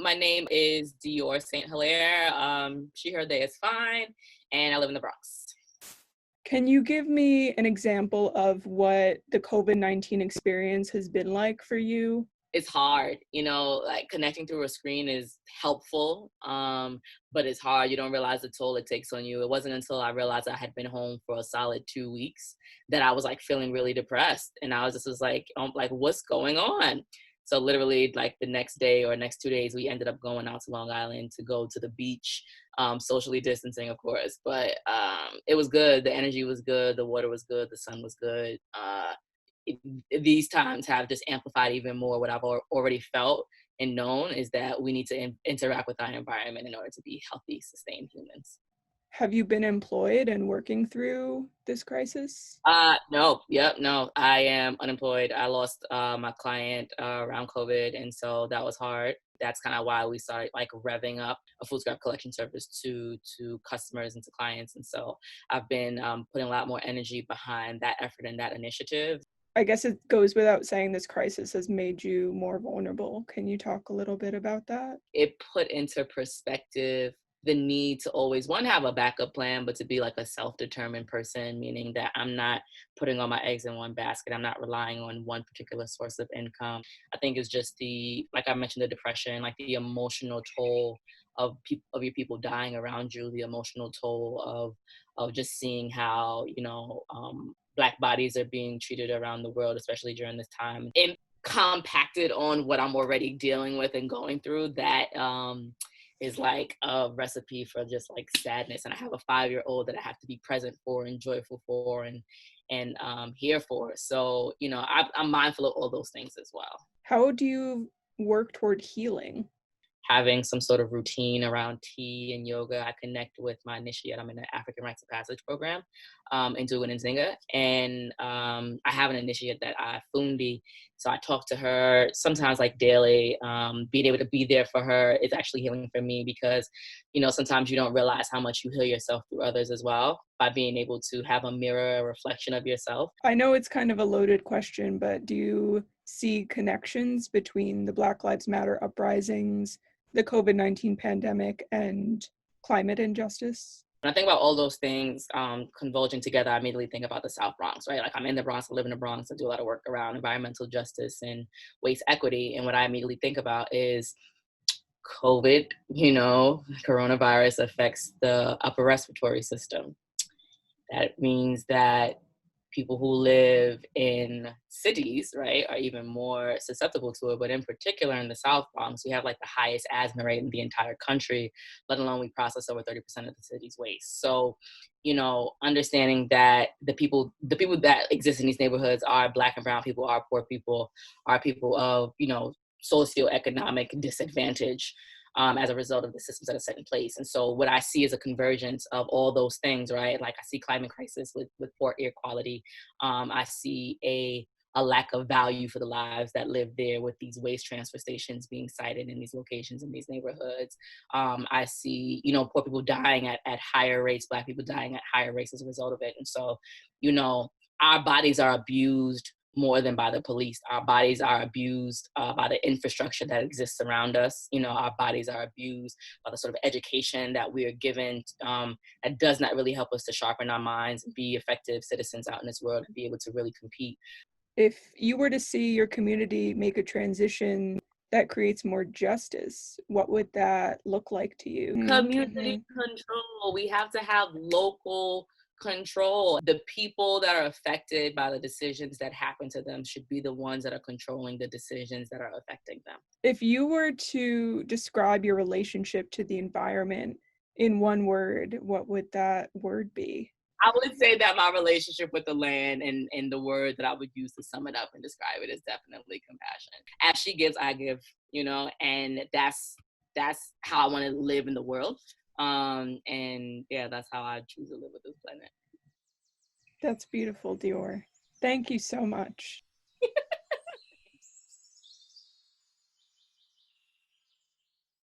My name is Dior Saint Hillaire. She, her, they is fine. And I live in the Bronx. Can you give me an example of what the COVID-19 experience has been like for you? It's hard, like connecting through a screen is helpful, but it's hard. You don't realize the toll it takes on you. It wasn't until I realized I had been home for a solid 2 weeks that I was like feeling really depressed. And I was like, what's going on? So literally like the next day or next 2 days, we ended up going out to Long Island to go to the beach, socially distancing, of course. But it was good. The energy was good. The water was good. The sun was good. It, these times have just amplified even more what I've already felt and known is that we need to interact with our environment in order to be healthy, sustained humans. Have you been employed and working through this crisis? No, yep, no, I am unemployed. I lost my client around COVID, and so that was hard. That's kind of why we started like revving up a food scrap collection service to customers and to clients. And so I've been putting a lot more energy behind that effort and that initiative. I guess it goes without saying this crisis has made you more vulnerable. Can you talk a little bit about that? It put into perspective the need to always one have a backup plan, but to be like a self-determined person, meaning that I'm not putting all my eggs in one basket. I'm not relying on one particular source of income. I think it's just the, like I mentioned, the depression, like the emotional toll of your people dying around you, the emotional toll of just seeing how Black bodies are being treated around the world, especially during this time. It compacted on what I'm already dealing with and going through. That is like a recipe for just like sadness. And I have a 5-year-old that I have to be present for and joyful for and here for. So I'm mindful of all those things as well. How do you work toward healing? Having some sort of routine around tea and yoga. I connect with my initiate. I'm in an African Rites of Passage program in Dugan and Zinga. And I have an initiate that I Fundi. So I talk to her sometimes like daily. Being able to be there for her is actually healing for me because, sometimes you don't realize how much you heal yourself through others as well by being able to have a mirror, a reflection of yourself. I know it's kind of a loaded question, but do you see connections between the Black Lives Matter uprisings, the COVID-19 pandemic, and climate injustice? When I think about all those things converging together, I immediately think about the South Bronx, right? Like I'm in the Bronx, I live in the Bronx, I do a lot of work around environmental justice and waste equity. And what I immediately think about is COVID, coronavirus affects the upper respiratory system. That means that people who live in cities, right, are even more susceptible to it. But in particular, in the South Bronx, we have like the highest asthma rate in the entire country, let alone we process over 30% of the city's waste. So, understanding that the people that exist in these neighborhoods are Black and brown people, are poor people, are people of, socioeconomic disadvantage. As a result of the systems that are set in place. And so what I see is a convergence of all those things, right? Like I see climate crisis with poor air quality. I see a lack of value for the lives that live there with these waste transfer stations being sited in these locations in these neighborhoods. I see, poor people dying at higher rates, Black people dying at higher rates as a result of it. And so, our bodies are abused more than by the police. Our bodies are abused by the infrastructure that exists around us. Our bodies are abused by the sort of education that we are given that does not really help us to sharpen our minds and be effective citizens out in this world and be able to really compete. If you were to see your community make a transition that creates more justice, what would that look like to you? Community control. We have to have local control. The people that are affected by the decisions that happen to them should be the ones that are controlling the decisions that are affecting them. If you were to describe your relationship to the environment in one word, what would that word be? I would say that my relationship with the land and the word that I would use to sum it up and describe it is definitely compassion. As she gives, I give, and that's how I want to live in the world. And yeah, that's how I choose to live with this planet. That's beautiful, Dior. Thank you so much.